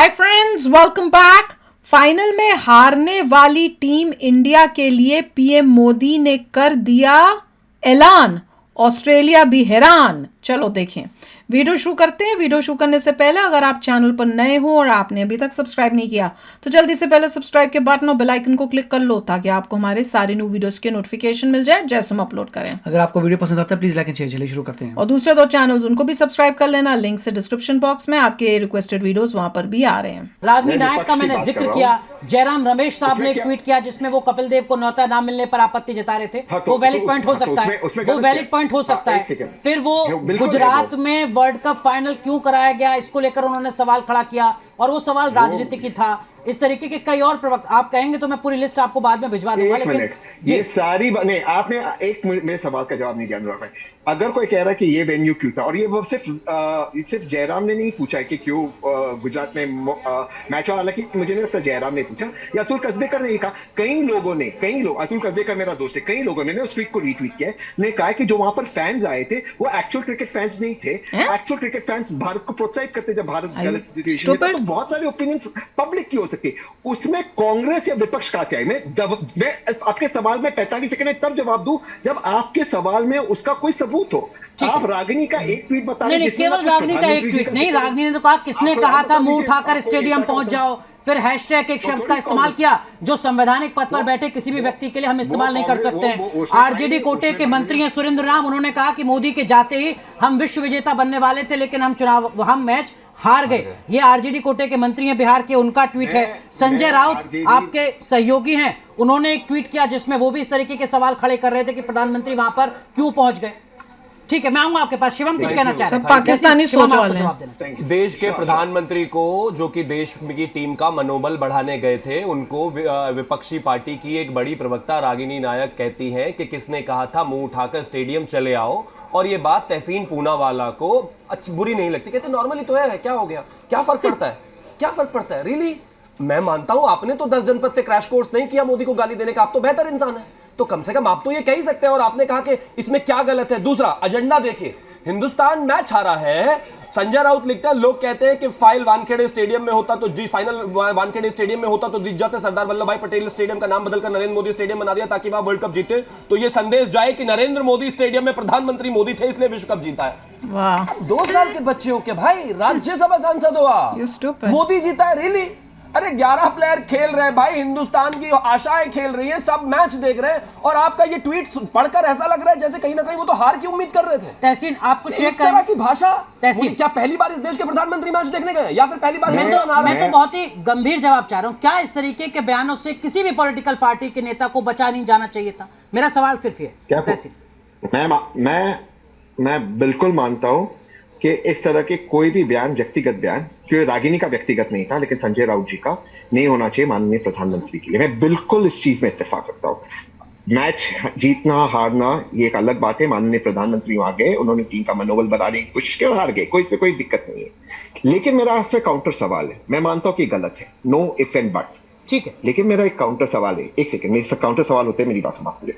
Hi friends, welcome back. Final में हारने वाली टीम इंडिया के लिए पीएम मोदी ने कर दिया ऐलान, ऑस्ट्रेलिया भी हैरान। चलो देखें, वीडियो शुरू करते हैं। वीडियो शुरू करने से पहले अगर आप चैनल पर नए हो और आपने अभी तक सब्सक्राइब नहीं किया तो जल्दी से पहले सब्सक्राइब के बटन और बेल आइकन को क्लिक कर लो ताकि आपको हमारे सारे न्यू वीडियोस के नोटिफिकेशन मिल जाए जैसे हम अपलोड करें। अगर आपको वीडियो पसंद आता है प्लीज लाइक एंड शेयर। चलिए शुरू करते हैं। और दूसरे दो चैनल्स उनको भी सब्सक्राइब कर लेना, लिंक से डिस्क्रिप्शन बॉक्स में आपके रिक्वेस्टेड वीडियोस वहां पर भी आ रहे हैं। रागिनी नायक का मैंने जिक्र किया। जयराम रमेश साहब ने एक ट्वीट किया जिसमें वो कपिल देव को न्योता ना मिलने पर आपत्ति जता रहे थे। वो वैलिड पॉइंट हो सकता है, वो वैलिड पॉइंट हो सकता है। फिर वो गुजरात में वर्ल्ड कप फाइनल क्यों कराया गया इसको लेकर उन्होंने सवाल खड़ा किया और वो सवाल राजनीतिक ही था। इस तरीके के कई और प्रवक्ता आप कहेंगे तो मैं पूरी लिस्ट आपको बाद में भिजवा दूंगा। लेकिन ये सारी नहीं, आपने एक मेरे सवाल का जवाब नहीं दिया अनुराग भाई। अगर कोई कह रहा है कि ये वेन्यू क्यों था, और ये वो सिर्फ जयराम ने नहीं पूछा है कि क्यों गुजरात में मैच हुआ। हालांकि मुझे नहीं लगता जयराम ने पूछा या अतुल कसबेकर ने कहा। कई लोग, अतुल कसबेकर मेरा दोस्त है, कई लोगों ने उस ट्वीट को रीट्वीट किया ने कहा कि जो वहां पर फैंस आए थे वो एक्चुअल क्रिकेट फैंस नहीं थे। एक्चुअल क्रिकेट फैंस भारत को प्रोत्साहित करते जब भारत गलत सिचुएशन में था। तो बहुत सारे ओपिनियंस पब्लिक की हो सकती, उसमें कांग्रेस या विपक्ष का चाहिए। मैं आपके सवाल में 45 सेकंड तब जवाब दूं जब आपके सवाल में उसका कोई सबूत हो। आप रागिनी का एक ट्वीट बता रहे हैं। नहीं, केवल रागिनी का एक ट्वीट नहीं। रागिनी ने तो कहा किसने कहा था मुंह उठाकर स्टेडियम पहुंच जाओ। फिर हैशटैग एक शब्द का इस्तेमाल किया जो संवैधानिक पद पर बैठे किसी भी व्यक्ति के लिए हम इस्तेमाल नहीं कर सकते हैं। आरजेडी कोटे के मंत्री हैं सुरेंद्र राम, उन्होंने कहा कि मोदी के जाते ही हम विश्व विजेता बनने वाले थे लेकिन हम मैच हार गए। ये आरजेडी कोटे के मंत्री हैं बिहार के, उनका ट्वीट है। संजय राउत आपके सहयोगी हैं, उन्होंने एक ट्वीट किया जिसमें वो भी इस तरीके के सवाल खड़े कर रहे थे कि प्रधानमंत्री वहां पर क्यों पहुंच गए। ठीक है, मैं आऊंगा आपके पास। शिवम कुछ कहना चाह रहे हैं? पाकिस्तानी सोच वाले हैं। देश के प्रधानमंत्री को जो कि देश की टीम का मनोबल बढ़ाने गए थे, उनको विपक्षी पार्टी की एक बड़ी प्रवक्ता रागिनी नायक कहती हैं कि किसने कहा था मुंह उठाकर स्टेडियम चले आओ। और ये बात तहसीन पूनावाला को बुरी नहीं लगती। कहते नॉर्मली तो है, क्या हो गया, क्या फर्क पड़ता है, क्या फर्क पड़ता है रियली। मैं मानता हूं आपने तो 10 जनपद से क्रैश कोर्स नहीं किया मोदी को गाली देने का, आप तो बेहतर इंसान है, तो कम से कम आप तो ये कह ही सकते हैं। और आपने कहा कि इसमें क्या गलत है। दूसरा एजेंडा देखिए, हिंदुस्तान मैच हारा है। संजय राउत लिखता है लोग कहते हैं कि फाइनल वानखेड़े स्टेडियम में होता तो जीत जाते। सरदार वल्लभ भाई पटेल स्टेडियम का नाम बदलकर नरेंद्र मोदी स्टेडियम बना दिया ताकि वहां वर्ल्ड कप जीते, तो ये संदेश जाए कि नरेंद्र मोदी स्टेडियम में प्रधानमंत्री मोदी थे इसलिए विश्व कप जीता है। वाह, 2 साल के बच्चे हो क्या भाई, राज्यसभा सांसद हुआ, मोदी जीता है रियली। अरे 11 प्लेयर खेल रहे हैं भाई, हिंदुस्तान की आशाएं खेल रही हैं, सब मैच देख रहे हैं, और आपका ये ट्वीट पढ़कर ऐसा लग रहा है जैसे कहीं ना कहीं वो तो हार की उम्मीद कर रहे थे। तहसीन आपको इस तरह की भाषा, तहसीन क्या पहली बार इस देश के प्रधानमंत्री मैच देखने गए या फिर पहली बार? मैं तो बहुत ही गंभीर जवाब चाह रहा हूं। क्या इस तरीके के बयानों से किसी भी पॉलिटिकल पार्टी के नेता को बचा नहीं जाना चाहिए था? मेरा सवाल सिर्फ ये। मैं बिल्कुल मानता हूं कि इस तरह के कोई भी बयान, व्यक्तिगत बयान, क्योंकि रागिनी का व्यक्तिगत नहीं था लेकिन संजय राउत जी का, नहीं होना चाहिए माननीय प्रधानमंत्री के लिए। मैं बिल्कुल इस चीज में इत्तेफाक करता हूं। मैच जीतना हारना ये एक अलग बात है। माननीय प्रधानमंत्री वहां गए, उन्होंने टीम का मनोबल बढ़ाने की कोशिश की और हार गए, इसमें कोई दिक्कत नहीं है। लेकिन मेरा आपसे काउंटर सवाल है। मैं मानता हूं कि गलत है, नो इफ एंड बट, ठीक है, लेकिन मेरा एक काउंटर सवाल है। एक सेकंड, मेरे काउंटर सवाल होते हैं, मेरी बात समाप्त करिए।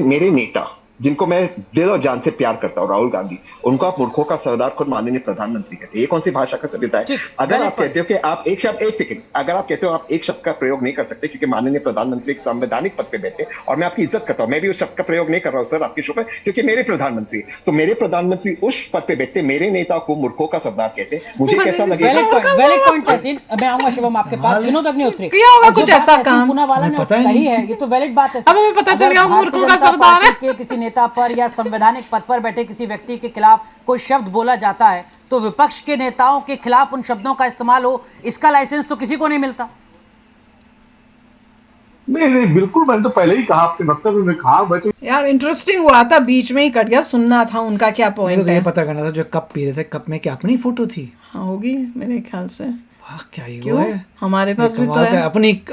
मेरे नेता जिनको मैं दिल और जान से प्यार करता हूं, राहुल गांधी, उनको आप मूर्खों का सरदार खुद माननीय प्रधानमंत्री कहते हैं। ये कौन सी भाषा का सभ्यता है? अगर आप कहते हो कि आप एक शब्द, एक सेकंड, अगर आप कहते हो आप एक शब्द का प्रयोग नहीं कर सकते क्योंकि माननीय प्रधानमंत्री एक संवैधानिक पद पे बैठे, और मैं आपकी इज्जत करता हूं, मैं भी उस शब्द का प्रयोग नहीं कर रहा हूं सर आपके शो पे, क्योंकि मेरे प्रधानमंत्री, तो मेरे प्रधानमंत्री उस पद पे बैठते मेरे नेता को मूर्खों का सरदार कहते हैं, मुझे कैसा लगेगा? वैलिड पॉइंट तहसीन। मैं आऊंगा शिवम आपके पास। विनोद अग्निहोत्री कुछ ऐसा काम पूनावाला ने कही है, ये तो वैलिड बात है। अब हमें पता चल गया मूर्खों का सरदार है। किसी नेता पर या संवैधानिक पद पर बैठे किसी व्यक्ति के खिलाफ कोई शब्द बोला जाता है तो विपक्ष के नेताओं के खिलाफ उन शब्दों का इस्तेमाल हो, इसका लाइसेंस तो किसी को नहीं मिलता। नहीं, बिल्कुल, मैंने तो पहले ही कहा, आपके वक्तव्य में कहा। मैं तो यार इंटरेस्टिंग हुआ था, बीच में ही कट गया, सुनना था उनका क्या पॉइंट है। ये पता करना था जो कप पी रहे थे, कप में क्या अपनी फोटो थी? हाँ होगी मेरे ख्याल से। वाह, क्या ही क्यों है, हमारे पास भी तो है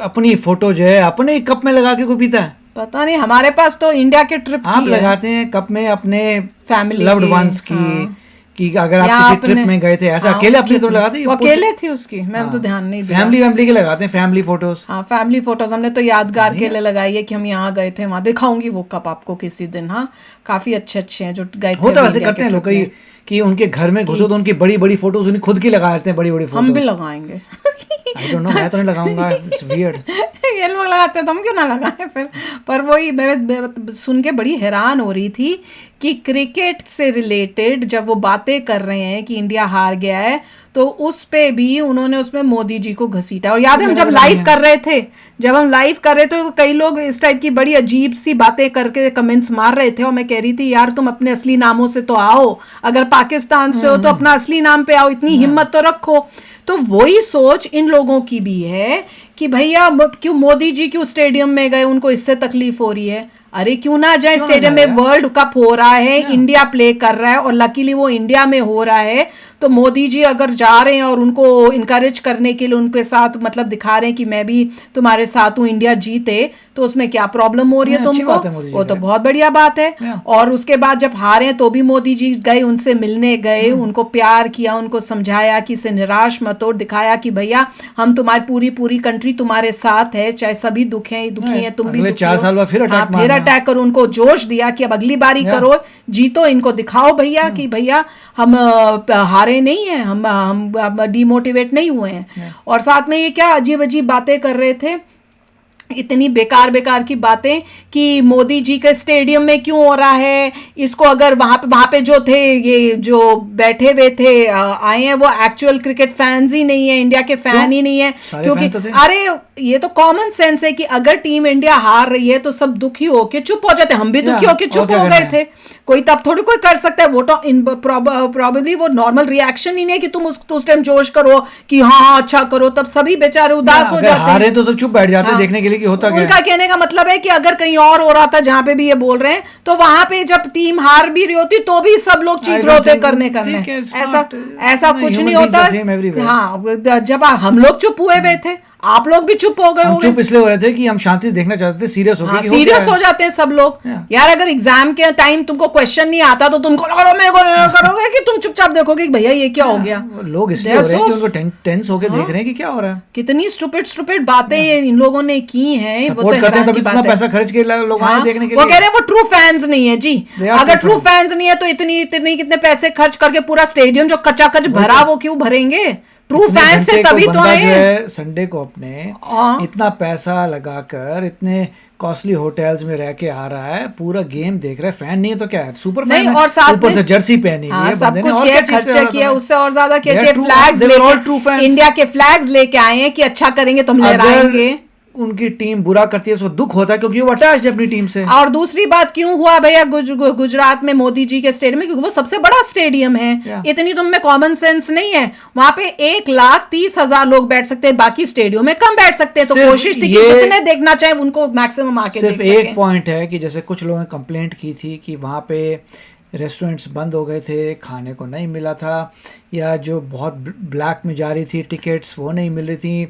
अपनी फोटो जो है अपने कप में लगा के कोई पीता है? पता नहीं, हमारे पास तो इंडिया के ट्रिप आप लगाते हैं कप में अपने फैमिली लव्ड वंस की। हाँ। कि अगर आप किसी ट्रिप में गए थे ऐसा अकेले अपनी तो लगाते? वो अकेले थी उसकी, मैंने तो ध्यान नहीं दिया। फैमिली के लगाते हैं, फैमिली फोटोज। हाँ फैमिली फोटोज हमने तो यादगार के लिए लगाई है कि हम यहाँ गए थे, वहाँ दिखाऊंगी वो कप आपको किसी दिन। हाँ काफी अच्छे हैं जो गए थे। होता वैसे करते हैं लोग कि उनके घर में घुसो तो उनकी बड़ी बड़ी फोटोज उन्हें खुद की लगा देते हैं, बड़ी बड़ी फोटोज। हम भी लगाएंगे आई डोंट नो, मैं तो नहीं लगाऊंगा, इट्स वियर्ड। ये लोग लगाते तो हम क्यों ना लगाएं फिर। पर वही मैं सुन के बड़ी हैरान हो रही थी कि क्रिकेट से रिलेटेड जब वो बातें कर रहे हैं कि इंडिया हार गया है, तो उस पे भी उन्होंने उसमें मोदी जी को घसीटा। और याद है हम जब लाइव कर रहे थे, तो कई लोग इस टाइप की बड़ी अजीब सी बातें करके कमेंट्स मार रहे थे, और मैं कह रही थी यार तुम अपने असली नामों से तो आओ, अगर पाकिस्तान से हो तो अपना असली नाम पे आओ, इतनी हिम्मत तो रखो। तो वही सोच इन लोगों की भी है कि भैया क्यों मोदी जी क्यों स्टेडियम में गए, उनको इससे तकलीफ हो रही है। अरे क्यों ना जाए, स्टेडियम में वर्ल्ड कप हो रहा है, इंडिया प्ले कर रहा है, और लकीली वो इंडिया में हो रहा है। तो मोदी जी अगर जा रहे हैं और उनको इनकरेज करने के लिए उनके साथ मतलब दिखा रहे हैं कि मैं भी तुम्हारे साथ हूँ, इंडिया जीते, तो उसमें क्या प्रॉब्लम हो रही है तुमको? वो तो बहुत बढ़िया बात है। और उसके बाद जब हारे तो भी मोदी जी गए, उनसे मिलने गए, उनको प्यार किया, उनको समझाया कि से निराश मत हो, दिखाया कि भैया हम तुम्हारी पूरी कंट्री तुम्हारे साथ है, चाहे सभी दुखी हैं, तुम भी 4 साल बाद फिर अटैक करो। उनको जोश दिया कि अब अगली बारी करो, जीतो, इनको दिखाओ भैया कि भैया हम हारे नहीं है, हम डिमोटिवेट नहीं हुए हैं। और साथ में ये क्या अजीब अजीब बातें कर रहे थे, इतनी बेकार की बातें कि मोदी जी के स्टेडियम में क्यों हो रहा है, इसको अगर वहां पे जो थे, ये जो बैठे हुए थे आए हैं, वो एक्चुअल क्रिकेट फैंस ही नहीं है, इंडिया के फैन ही नहीं है, क्योंकि अरे ये तो कॉमन सेंस है कि अगर टीम इंडिया हार रही है तो सब दुखी होके चुप हो जाते हैं। हम भी दुखी होके चुप हो गए थे, कोई तब थोड़ी कोई कर सकता है। वो तो प्रॉबेबली वो नॉर्मल रिएक्शन ही नहीं है कि तुम उस टाइम जोश करो कि हाँ अच्छा करो, तब सभी बेचारे उदास हो जाते हैं, हारे तो सब चुप बैठ जाते हैं देखने के लिए कि होता क्या है। उनका कहने का मतलब है कि अगर कहीं और हो रहा था जहां पे भी ये बोल रहे हैं, तो वहां पे जब टीम हार भी रही होती तो भी सब लोग चीख रहे होते करने ऐसा कुछ नहीं होता। हाँ, जब हम लोग चुप हुए थे, आप लोग भी चुप हो गए होंगे। चुप इसलिए हो रहे थे कि हम शांति देखना चाहते थे, सीरियस हो गए। सीरियस हो जाते हैं सब लोग यार। अगर एग्जाम के टाइम तुमको क्वेश्चन नहीं आता तो तुमको करोगे कि तुम चुपचाप देखोगे कि भैया ये क्या हो गया। लोग इसलिए हो रहे हैं कि उनको टेंस होके देख रहे हैं कि क्या हो रहा है। कितनी स्टूपिड बातें इन लोगों ने की हैं। सपोर्ट करते हैं तभी इतना पैसा खर्च के लोग आए देखने के लिए। वो कह रहे हैं वो ट्रू फैंस नहीं है जी। अगर ट्रू फैंस नहीं है तो इतनी कितने पैसे खर्च करके पूरा स्टेडियम जो कचाकच भरा वो क्यों भरेंगे? ट्रू फैंस से तभी तो आए। संडे को अपने इतना पैसा लगाकर इतने कॉस्टली होटल्स में रह के आ रहा है, पूरा गेम देख रहा है, फैन नहीं है तो क्या है, सुपर फैन है। और साथ ऊपर से जर्सी पहनी हुई है, सब कुछ किया, खर्चा किया, उससे और ज्यादा किया। फ्लैग्स इंडिया के फ्लैग्स लेके आए हैं कि अच्छा करेंगे तो हम लहराएंगे। उनकी टीम बुरा करती है उसको दुख होता है क्योंकि वो अटैच्ड है अपनी टीम से। और दूसरी बात क्यों हुआ भैया गुजरात में मोदी जी के स्टेडियम में, क्योंकि वो सबसे बड़ा स्टेडियम है। इतनी तुम में कॉमन सेंस नहीं है। वहां पे 1,30,000 लोग बैठ सकते हैं, बाकी स्टेडियम में कम बैठ सकते हैं। तो कोशिश थी कि जितने देखना चाहे उनको मैक्सिमम आके सिर्फ एक पॉइंट है कि जैसे कुछ लोगों ने कंप्लेंट की थी कि वहां पे रेस्टोरेंट्स बंद हो गए थे, खाने को नहीं मिला था, या जो बहुत ब्लैक में जा रही थी टिकट्स वो नहीं मिल रही थी,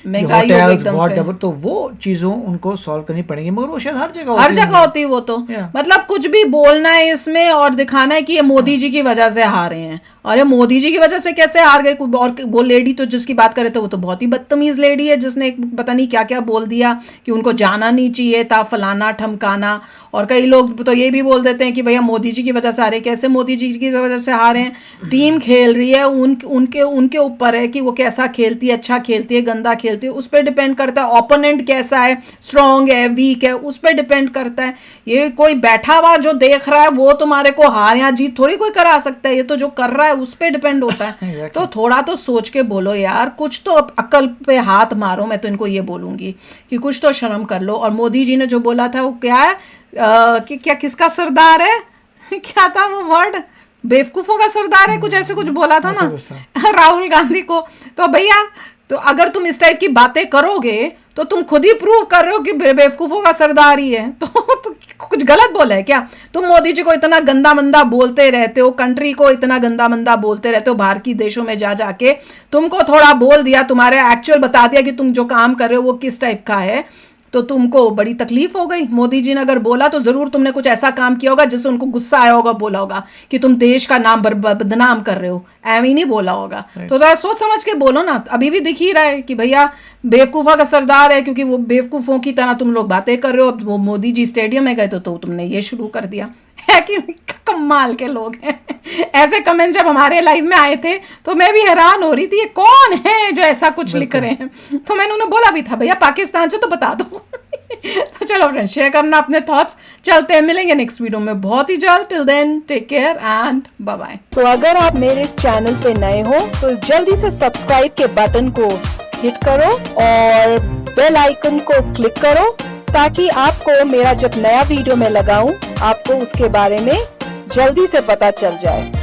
होटल्स बहुत डबल, तो वो चीज़ों उनको सॉल्व करनी पड़ेंगी। मगर वो शायद हर जगह होती है वो तो मतलब कुछ भी बोलना है इसमें और दिखाना है कि ये मोदी जी की वजह से हारे हैं। अरे मोदी जी की वजह से कैसे हार गए? और वो लेडी तो जिसकी बात कर रहे थे वो तो बहुत ही बदतमीज लेडी है, जिसने पता नहीं क्या क्या बोल दिया कि उनको जाना नहीं चाहिए था, फलाना ठमकाना। और कई लोग तो ये भी बोल देते हैं कि भैया मोदी जी की वजह से हारे। कैसे मोदी जी की वजह से हारे हैं? टीम खेल रही है, उनके ऊपर है कि वो कैसा खेलती है, अच्छा खेलती है, गंदा खेलती है, उस पर डिपेंड करता है। ओपोनेंट कैसा है, स्ट्रॉन्ग है, वीक है, उस पर डिपेंड करता है। ये कोई बैठा हुआ जो देख रहा है वो तुम्हारे को हार या जीत थोड़ी कोई करा सकता है। ये तो जो कर रहा है उस पर डिपेंड होता है। तो थोड़ा तो सोच के बोलो यार, कुछ तो अक्ल पे हाथ मारो। मैं तो इनको ये बोलूंगी कि कुछ तो शर्म कर लो। और मोदी जी ने जो बोला था वो क्या है कि क्या किसका सरदार है क्या था वो वर्ड? बेवकूफों का सरदार है, कुछ ऐसे कुछ बोला था ना राहुल गांधी को। तो भैया तो अगर तुम इस टाइप की बातें करोगे तो तुम खुद ही प्रूव कर रहे हो कि बेवकूफों का सरदार ही है। तो कुछ गलत बोला है क्या? तुम मोदी जी को इतना गंदा मंदा बोलते रहते हो, कंट्री को इतना गंदा मंदा बोलते रहते हो, बाहर की देशों में जा जाके तुमको थोड़ा बोल दिया, तुम्हारे एक्चुअल बता दिया कि तुम जो काम कर रहे हो वो किस टाइप का है, तो तुमको बड़ी तकलीफ हो गई। मोदी जी ने अगर बोला तो जरूर तुमने कुछ ऐसा काम किया होगा जिससे उनको गुस्सा आया होगा, बोला होगा कि तुम देश का नाम बदनाम कर रहे हो, एम ही नहीं बोला होगा। तो जरा सोच समझ के बोलो ना। अभी भी दिख ही रहा है कि भैया बेवकूफ़ा का सरदार है, क्योंकि वो बेवकूफ़ों की तरह तुम लोग बातें कर रहे हो। अब वो मोदी जी स्टेडियम में गए तो तुमने ये शुरू कर दिया। है कि कमाल के लोग हैं। ऐसे कमेंट जब हमारे लाइव में आए थे तो मैं भी हैरान हो रही थी, ये कौन है जो ऐसा कुछ लिख रहे हैं। तो मैंने उन्हें बोला भी था भैया पाकिस्तान से तो बता दो। तो चलो फ्रेंड्स, शेयर करना अपने थॉट्स। चलते हैं, मिलेंगे नेक्स्ट वीडियो में बहुत ही जल्द। Till then take care and bye bye. तो अगर आप मेरे इस चैनल पे नए हो तो जल्दी से सब्सक्राइब के बटन को हिट करो और बेल आइकन को क्लिक करो ताकि आपको मेरा जब नया वीडियो मैं लगाऊं आपको उसके बारे में जल्दी से पता चल जाए।